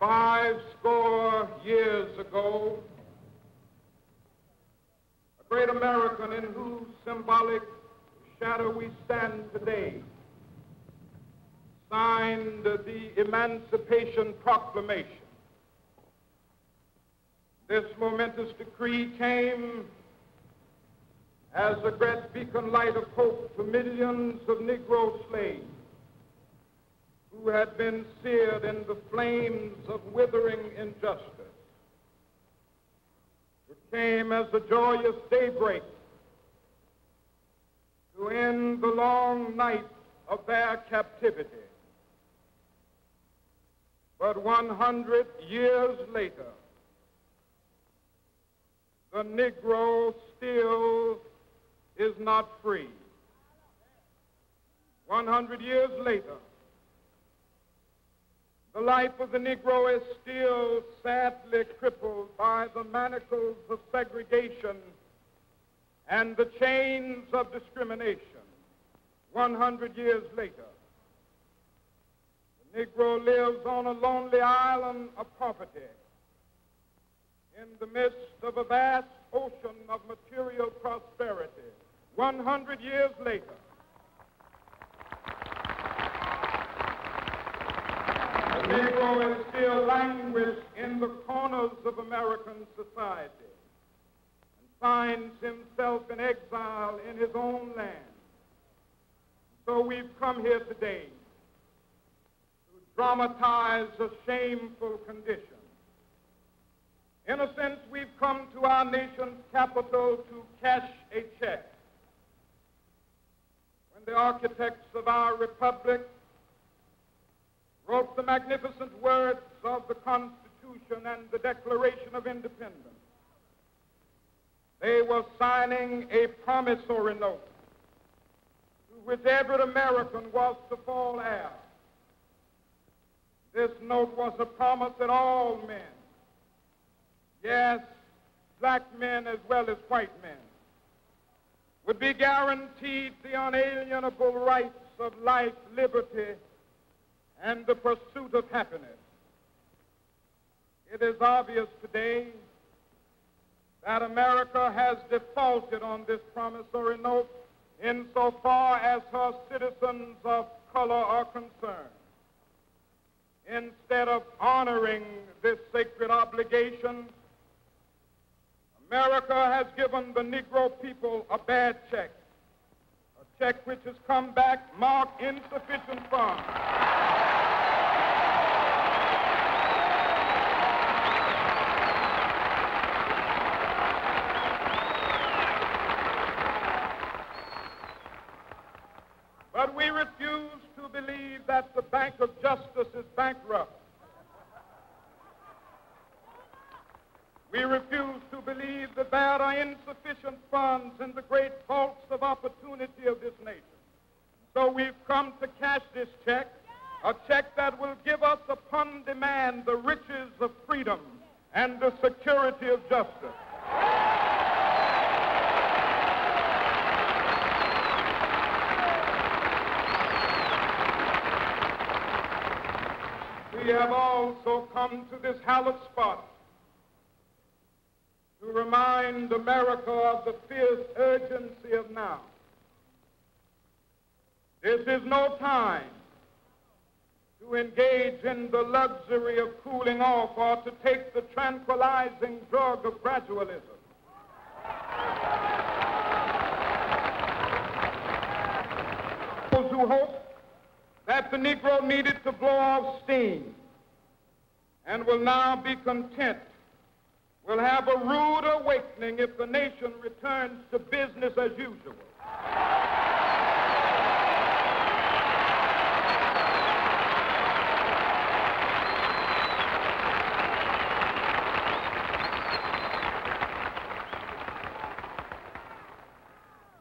50 years ago, a great American in whose symbolic shadow we stand today signed the Emancipation Proclamation. This momentous decree came as a great beacon light of hope to millions of Negro slaves who had been seared in the flames of withering injustice. It came as a joyous daybreak to end the long night of their captivity. But 100 years later, the Negro still is not free. 100 years later, the life of the Negro is still sadly crippled by the manacles of segregation and the chains of discrimination. 100 years later, the Negro lives on a lonely island of poverty in the midst of a vast ocean of material prosperity. 100 years later, the Negro is still languished in the corners of American society and finds himself in exile in his own land. So we've come here today to dramatize a shameful condition. In a sense, we've come to our nation's capital to cash a check. When the architects of our republic wrote the magnificent words of the Constitution and the Declaration of Independence, they were signing a promissory note to which every American was to fall heir. This note was a promise that all men, yes, black men as well as white men, would be guaranteed the unalienable rights of life, liberty, and the pursuit of happiness. It is obvious today that America has defaulted on this promissory note insofar as her citizens of color are concerned. Instead of honoring this sacred obligation, America has given the Negro people a bad check, a check which has come back marked insufficient funds. But we refuse to believe that the Bank of Justice is bankrupt. We refuse to believe that there are insufficient funds in the great vaults of opportunity of this nation. So we've come to cash this check, a check that will give us upon demand the riches of freedom and the security of justice. We have also come to this hallowed spot to remind America of the fierce urgency of now. This is no time to engage in the luxury of cooling off or to take the tranquilizing drug of gradualism. Those who hope that the Negro needed to blow off steam and will now be content will have a rude awakening if the nation returns to business as usual.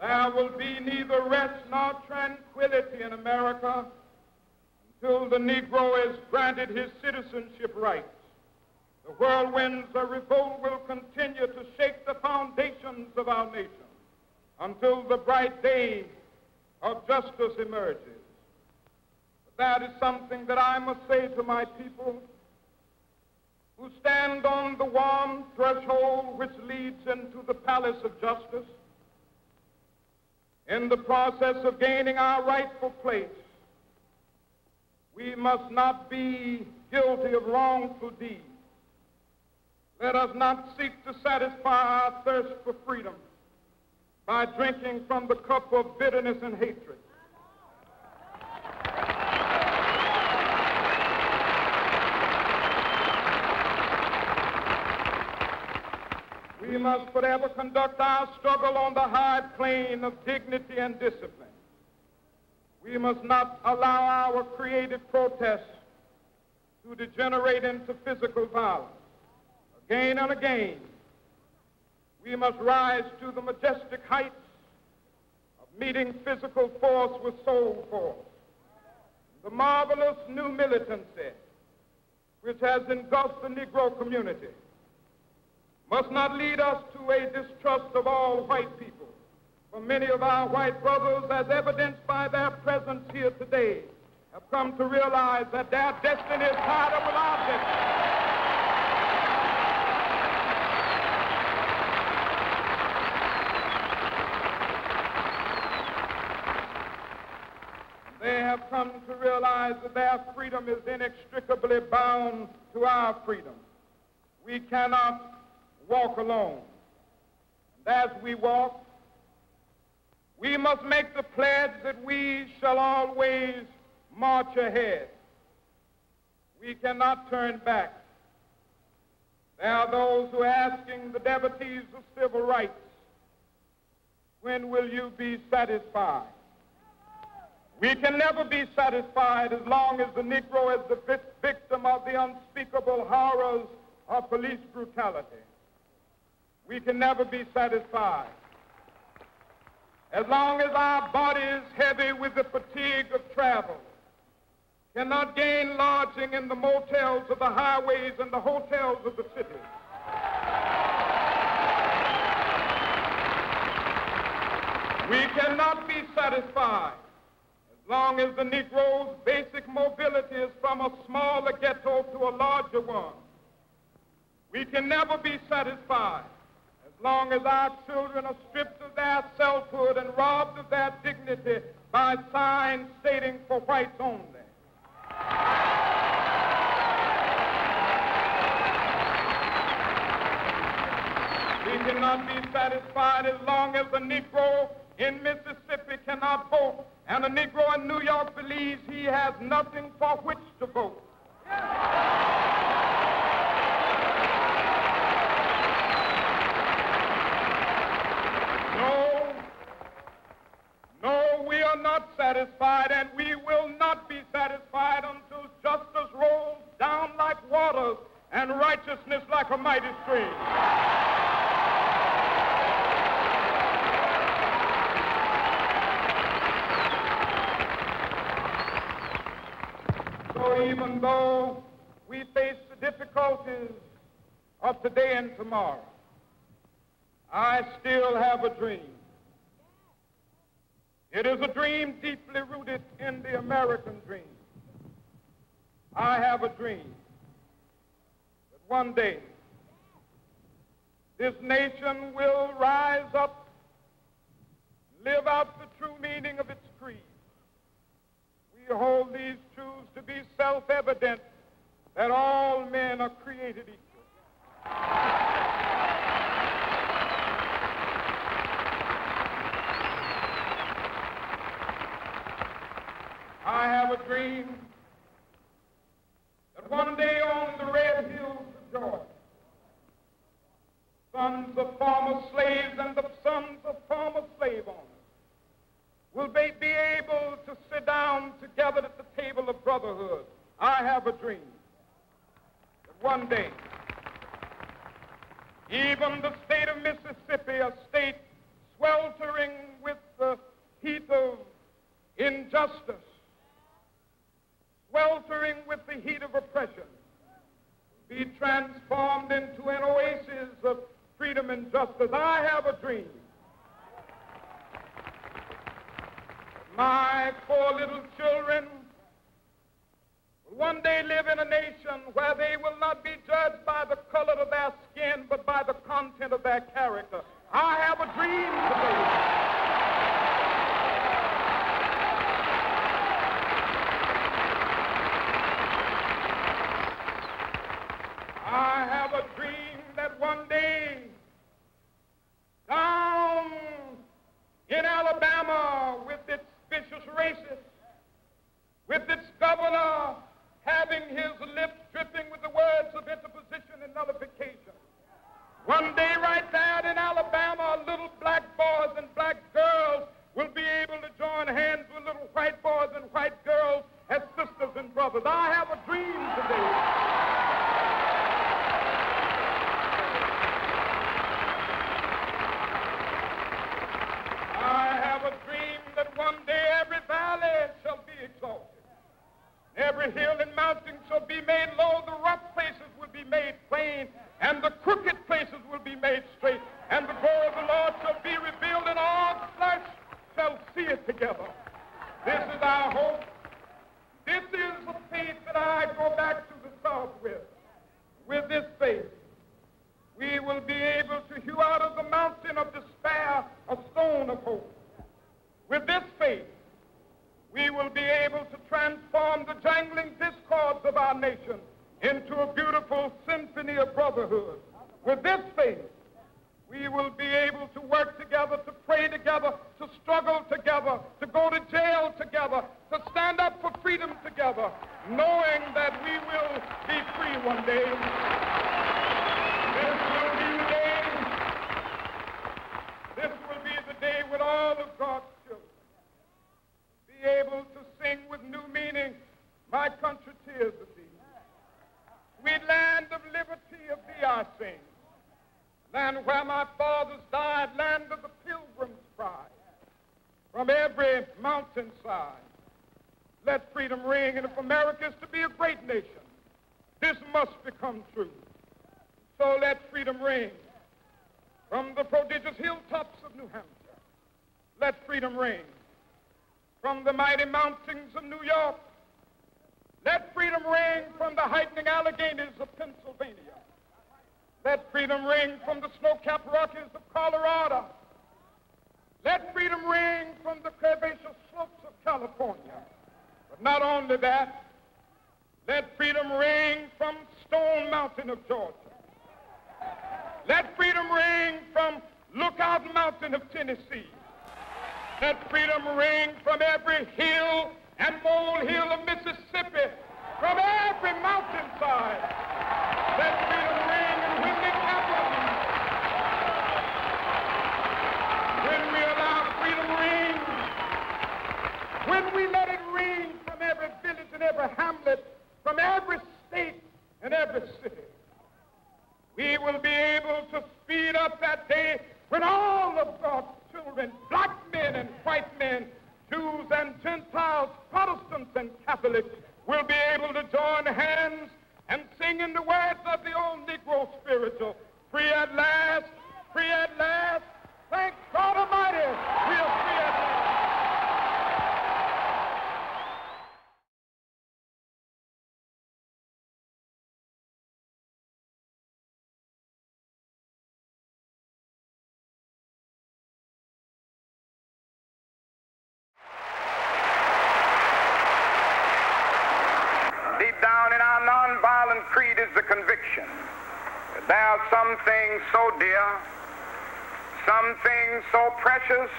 There will be neither rest nor tranquility in America until the Negro is granted his citizenship rights. The whirlwinds of revolt will continue to shake the foundations of our nation until the bright day of justice emerges. But that is something that I must say to my people threshold which leads into the palace of justice. In the process of gaining our rightful place, we must not be guilty of wrongful deeds. Let us not seek to satisfy our thirst for freedom by drinking from the cup of bitterness and hatred. We must forever conduct our struggle on the high plane of dignity and discipline. We must not allow our creative protests to degenerate into physical violence. Again and again, we must rise to the majestic heights of meeting physical force with soul force. The marvelous new militancy which has engulfed the Negro community must not lead us to a distrust of all white people. For many of our white brothers, as evidenced by their presence here today, have come to realize that their destiny is tied up with our destiny. They have come to realize that their freedom is inextricably bound to our freedom. We cannot walk alone. And as we walk, we must make the pledge that we shall always march ahead. We cannot turn back. There are those who are asking the devotees of civil rights, when will you be satisfied? We can never be satisfied as long as the Negro is the victim of the unspeakable horrors of police brutality. We can never be satisfied as long as our bodies, heavy with the fatigue of travel, cannot gain lodging in the motels of the highways and the hotels of the cities. We cannot be satisfied as long as the Negro's basic mobility is from a smaller ghetto to a larger one. We can never be satisfied as long as our children are stripped of their selfhood and robbed of their dignity by signs stating for whites only. We cannot be satisfied as long as the Negro in Mississippi cannot vote and a Negro in New York believes he has nothing for which to vote. No, we are not satisfied, and we will not be satisfied until justice rolls down like waters and righteousness like a mighty stream. So even though we face the difficulties of today and tomorrow, I still have a dream. It is a dream deeply rooted in the American dream. I have a dream that one day this nation will rise up, live out the true meaning of its creed. We hold these truths to be self-evident, that all men are created equal. I have a dream that one day on the red hills of Georgia, sons of former slaves and the sons of former slave owners will be able to sit down together at the table of brotherhood. I have a dream that one day, even the state of Mississippi, a state sweltering with the heat of injustice, sweltering with the heat of oppression, be transformed into an oasis of freedom and justice. I have a dream. My 4 little children will one day live in a nation where they will not be judged by the color of their skin, but by the content of their character. I have a dream today. I have a dream that one day, down in Alabama, with its vicious racists, with its governor having his lips dripping with the words of interposition and nullification, one day right there in Alabama, little black boys and black girls will be able to join hands with little white boys and white girls as sisters and brothers. I have a dream today. One day every valley shall be exalted. Every hill and mountain shall be made low. The rough places will be made plain, and the crooked places will be made straight. And the glory of the Lord shall be revealed, and all flesh shall see it together. This is our hope. This is the faith that I go back to the South with. With this faith, we will be able to hew out of the mountain of despair a stone of hope. With this faith, we will be able to transform the jangling discords of our nation into a beautiful symphony of brotherhood. With this faith, we will be able to work together, to pray together, to struggle together, to go to jail together, to stand up for freedom together, knowing that we will be free one day. This will be the day. This will be the day when all of God's able to sing with new meaning, my country tears of thee. Sweet land of liberty, of thee I sing. Land where my fathers died, land of the pilgrim's pride. From every mountainside, let freedom ring. And if America is to be a great nation, this must become true. So let freedom ring. From the prodigious hilltops of New Hampshire, let freedom ring. From the mighty mountains of New York, let freedom ring. From the heightening Alleghenies of Pennsylvania, let freedom ring. From the snow-capped Rockies of Colorado, let freedom ring. From the curvaceous slopes of California. But not only that, let freedom ring from Stone Mountain of Georgia. Let freedom ring from Lookout Mountain of Tennessee. Let freedom ring from every hill and molehill of Mississippi, from every mountainside. Let freedom ring, and when they happen, when we allow freedom ring, when we let it ring from every village and every hamlet, from every state and every city, we will be able to speed up that day when all of God's children, black men and white men, Jews and Gentiles, Protestants and Catholics, will be able to join hands and sing in the words of the old Negro spiritual, free at last, thank God Almighty, we are free at last. Deep down in our nonviolent creed is the conviction that there are some things so dear, some things so precious,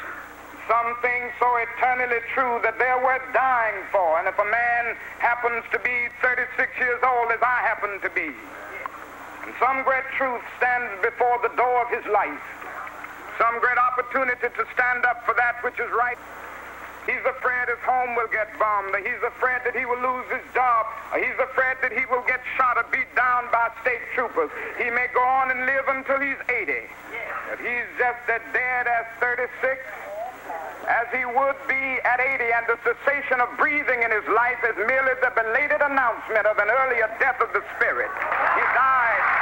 some things so eternally true that they're worth dying for. And if a man happens to be 36 years old, as I happen to be, and some great truth stands before the door of his life, some great opportunity to stand up for that which is right, he's afraid his home will get bombed, or he's afraid that he will lose his job, or he's afraid that he will get shot or beat down by state troopers. He may go on and live until he's 80, but he's just as dead as 36 as he would be at 80, and the cessation of breathing in his life is merely the belated announcement of an earlier death of the spirit. He died